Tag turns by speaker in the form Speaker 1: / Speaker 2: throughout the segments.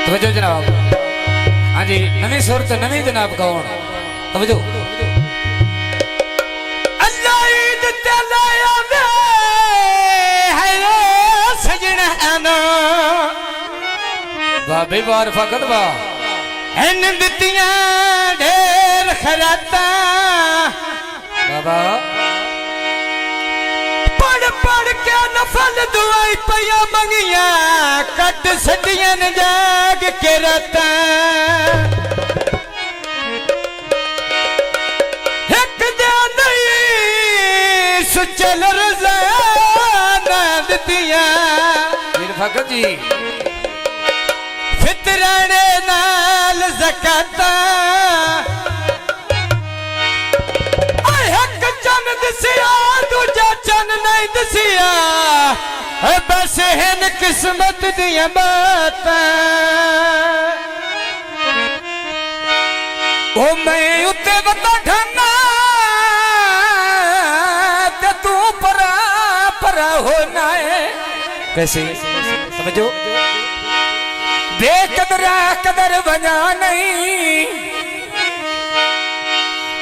Speaker 1: तवज्जो जनाब। हाँ जी नवी सूरत नवी जनाब कौन तवज्जो।
Speaker 2: अल्लाह ईद ते लाया वे है सजना आना
Speaker 1: बाबे बार फकत बा
Speaker 2: इन दितियां ढेर खराता
Speaker 1: बाबा
Speaker 2: पढ़ पढ़ के नफल दुआई पिया मंगिया कट सदियां न जाग के राता एक दे नहीं सुचल रज़ा ना दितियां
Speaker 1: मीर फकत जी
Speaker 2: फितराने नाल ज़काता हक चन दसिया दूजा चन नहीं दसिया बस हिन किस्मत दिया बातां ओ मैं उत्ते बता ठाना ते तू परा परा होना है
Speaker 1: कैसे समझो
Speaker 2: बेकदरा कदर बना नहीं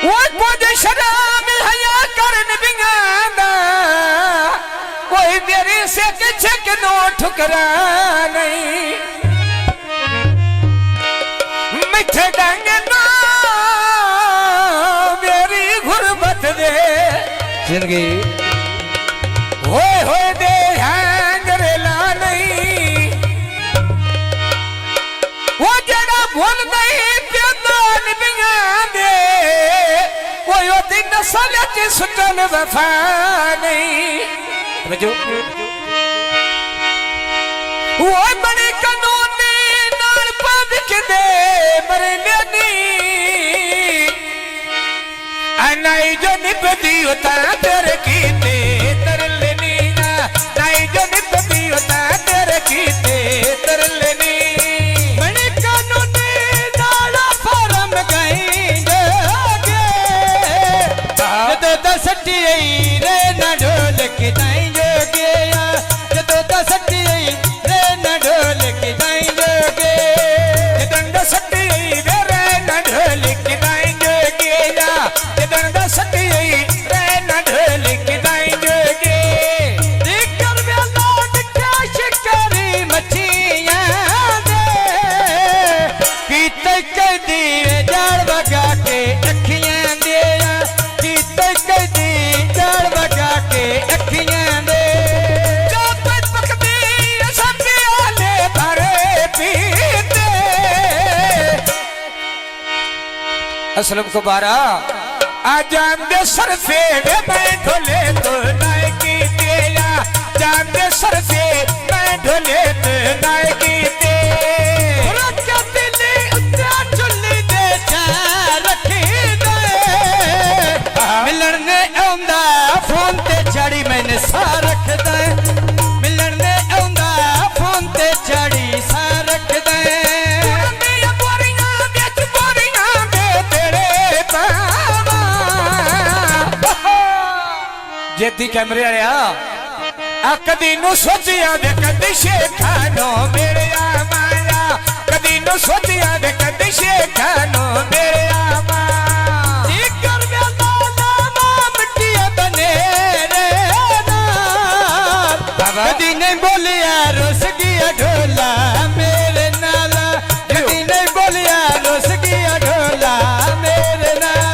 Speaker 2: वो कुछ शराब हया करन बिगादा कोई मेरे से किछ नो ठुकरा नहीं मिठे डांग ना मेरी गुरबत दे
Speaker 1: जिंदगी
Speaker 2: होए दे हंगरेला नहीं वो जड़ा भूल गई प्यादान बिगादे कोई ओ दिन सलच सुटन वफा नहीं
Speaker 1: समझो
Speaker 2: वो बड़ी कानूनी नाल पद के दे मरे लेनी अनाई जो निपदी होता तेरे कीते तर लेनी नाई जो निपदी होता तेरे कीते तर लेनी बड़ी कानूनी नाल फरम गई जोगे जदों दसटी रे न ढोल के दाई जोगे जदों दसटी रे न ढोल के दाई जोगे जदों दसटी रे न ढोल के दाई जोगे जदों दसटी रे न ढोल के दाई जोगे दिकर वेला दिखा शिकारी मछियां दे कीते कदी जाड़ वगा के अखियां दे कीते कदी जाड़ वगा के अखियां दे जो पत पकदी सबके आले भरे पीते
Speaker 1: असलम को बारा
Speaker 2: आजान दे सरफे वे मैं ढोले तो नायकी तेरा जान दे सरफे मैं ढोले तो नायकी ते रखा दिली उतरा चुल्ली दे चार रखी दे मिलन ने आंदा फोन ते चढ़ी मैंने सा रख दे मिलन ने आंदा फोन ते चढ़ी सा रख दे जेती कैमरे आया आ कदी नु सोचिया दे कदी शेखानो मेरे आ माया कदी नु सोचिया दे कदी शेखानो मेरे आ मां जिकर वेला नामा मिट्टिया बने रे नाल कदी नहीं बोलिया रोस गया ढोला मेरे नाला कदी नहीं बोलिया रोस गया ढोला मेरे नाल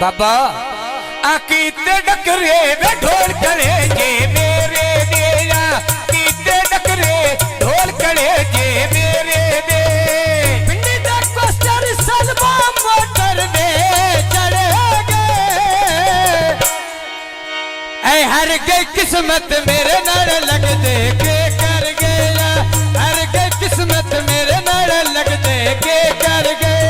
Speaker 1: बाबा
Speaker 2: आकीते डकरे वे ढोल करे जे मेरे देया कीते डकरे ढोल करे जे मेरे दे पिंडी दा कोस्टर सलमा मोटर दे चढ़े गए ऐ हर गई किस्मत मेरे नाल लग दे के कर गया हर गई किस्मत मेरे नाल लग दे के कर गए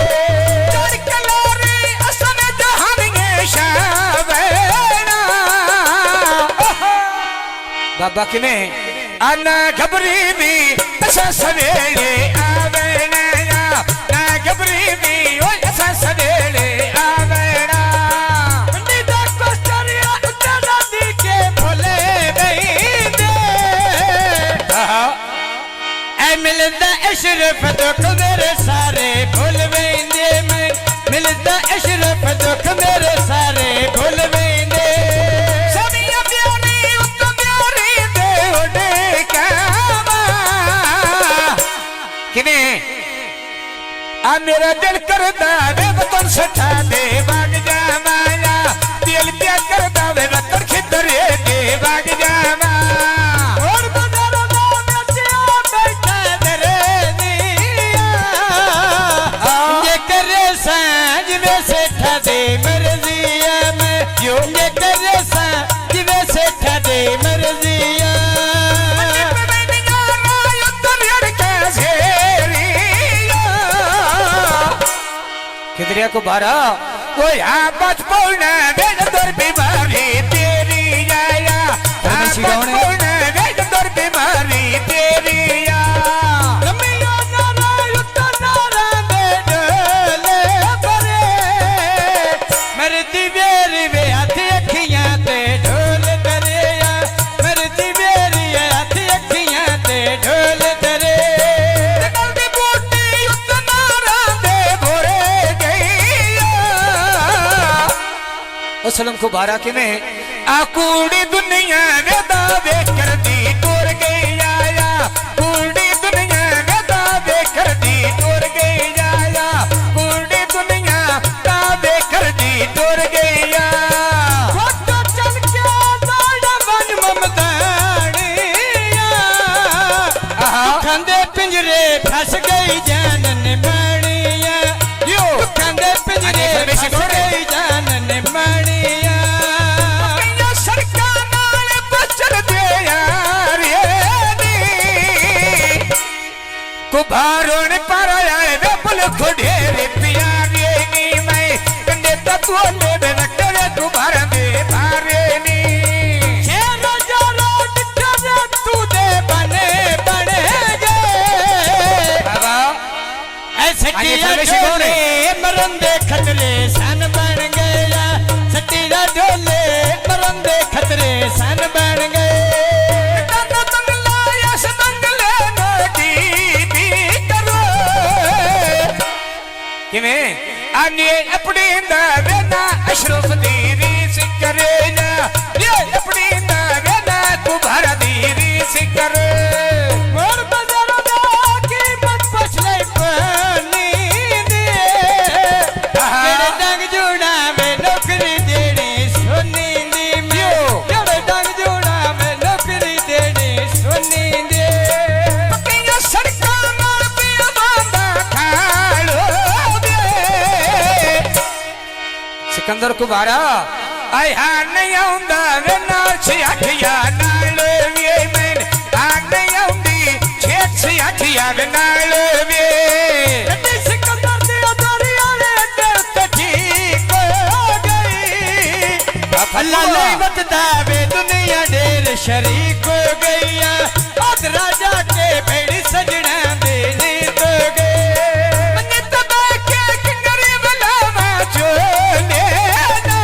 Speaker 1: बाबा किने
Speaker 2: आना घबरी भी असा सवेरे आवेना ना घबरी भी ओ असा सवेरे आवेना पंडित को
Speaker 3: मिलदा अशरफ दुख मेरे सारे भूल वेंदे मैं मिलदा अशरफ दुख मेरे सारे भूल वेंदे
Speaker 2: सनिया प्यारी उत प्यारी दे ओडे कावा किने आ मेरा दिल करदा वे वतन सठा दे भाग जा माया दिल प्यार करदा वे वतन खिदरे दे भाग जा
Speaker 3: और बदर बच्चा बैठा दरे दिया ये करे सांझ में सेठा दे मर्जिया में ये करे सांझ में सेठा दे मर्जिया
Speaker 1: किधरिया को बारा
Speaker 2: वो यहाँ बचपन वेद दर बीमारी तेरी आया बचपन वेद दर बीमारी तेरी आ
Speaker 3: रमिया नारा युद्ध नारा बेडले परे मेरे दिवेरी वे हाथ अखियां ते ढोल दरिया मेरे दिवेरी हाथ अखियां ते ढोल दरे
Speaker 2: जगल दी बूटी युद्ध नारा दे भोरे
Speaker 1: असलम को बारा के में
Speaker 2: आ कूड़ी दुनिया में दावे कर दी टूर गई आया कूड़ी दुनिया में दावे कर दी टूर गई आया कूड़ी दुनिया दावे कर दी टूर गई आ
Speaker 3: फोटो चल के दाड़ा बन ममदानिया खंदे पिंजरे फंस गई जानन मानिया
Speaker 2: यो
Speaker 3: खंदे पिंजरे फंस गई जानन मानिया
Speaker 2: कन्या सरकार नाल बचन दे यार ये नी कुभारों पर आए वे पुल खुडेरे प्यारे नी मैं कंडे तत्वले बे नकरे कुभार दे भारे नी
Speaker 3: शेरा जारा डिठरे तू दे बने बने गे
Speaker 1: बाबा
Speaker 3: ऐसे
Speaker 1: आगे
Speaker 3: किया
Speaker 1: फरमाइशी कौन है?
Speaker 3: मरंदे खतरे सन बन गया सटीरा डोले मरंदे खतरे सन बन गए
Speaker 2: तन बंगला यस बंगले नदी भी करो किवें आने अपनी दा वेना अशरफ दी रीस करे ना ये अपनी दा वेना कुभार दी रीस करे
Speaker 3: मोर बाजार दा कीमत पछले पानी दे जेड़े डंग जुड़ा में नौकरी देने सोनी दी मैं जेड़े डंग जुड़ा में नौकरी देने सोनी दे
Speaker 2: पकिया सरकार नाल पियादा खालो दे
Speaker 1: सिकंदर को बारा
Speaker 2: आई हा नहीं आउंदा वे नाल छियाठिया नाल वे मैं आ नहीं आउंदी छेठ छियाठिया वे नाल वे
Speaker 3: कटी सिकंदर दी दरिया ने दिल ते ठीक हो गई अल्लाह नहीं बतदा वे दुनिया ढेर शरीक हो गई आज राजा के बेड़ी सजना दे नींद हो गए
Speaker 2: मने तबा के किंगरी बलावा चोले ना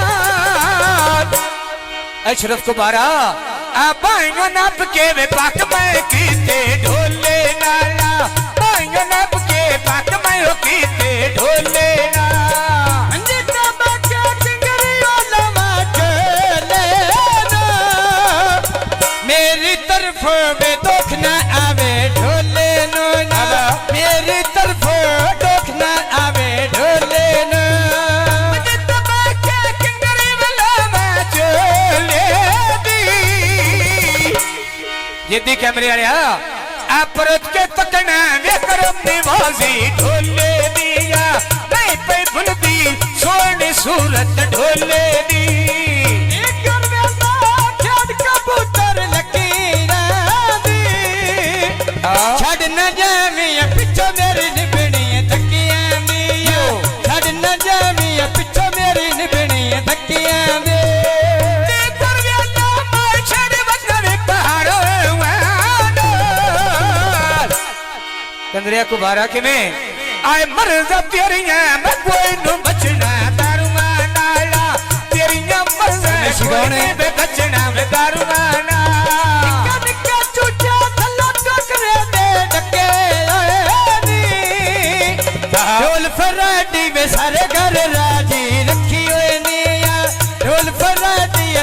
Speaker 1: अशरफ को बारा
Speaker 2: आ बाइयों नप के वे पाक में कीते ढोले नाला बाइयों नप के पाक में हो कीते ढोले ना
Speaker 3: अंजे तबा के किंगरी ओलवा चले ना मेरी तरफ वे दुख ना आवे ढोले नो ना मेरी तरफ दुख ना आवे ढोले नो
Speaker 2: मने तबा के किंगरी बलावा चोले दी ये दी कैमरे वाले आ परत के तकना वे करम निवाजी ढोले दिया नहीं पे भुलदी सोनी सूरत ढोले दी
Speaker 3: कर वेला छड़ कबूतर लकीरा दी छड़ न जावी पिछो मेरी निभणी धक्कियां दी छड़ न जावी पिछो मेरी निभणी धक्कियां दी
Speaker 2: कर वेला मार छड़ वगरे पहाड़ो वाडो
Speaker 1: कंदरिया को बारा के में
Speaker 2: आए मर्जा तेरियां मैं कोई नु बचना दारुआ नाला तेरियां मर्जा कोई नु बचना मैं दारुआ नाला
Speaker 3: निक्का निक्का चूचा थल्ला टोकरे दे डके ढोल फराडी में सारे घर राजी रखी हुए निया ढोल फराडी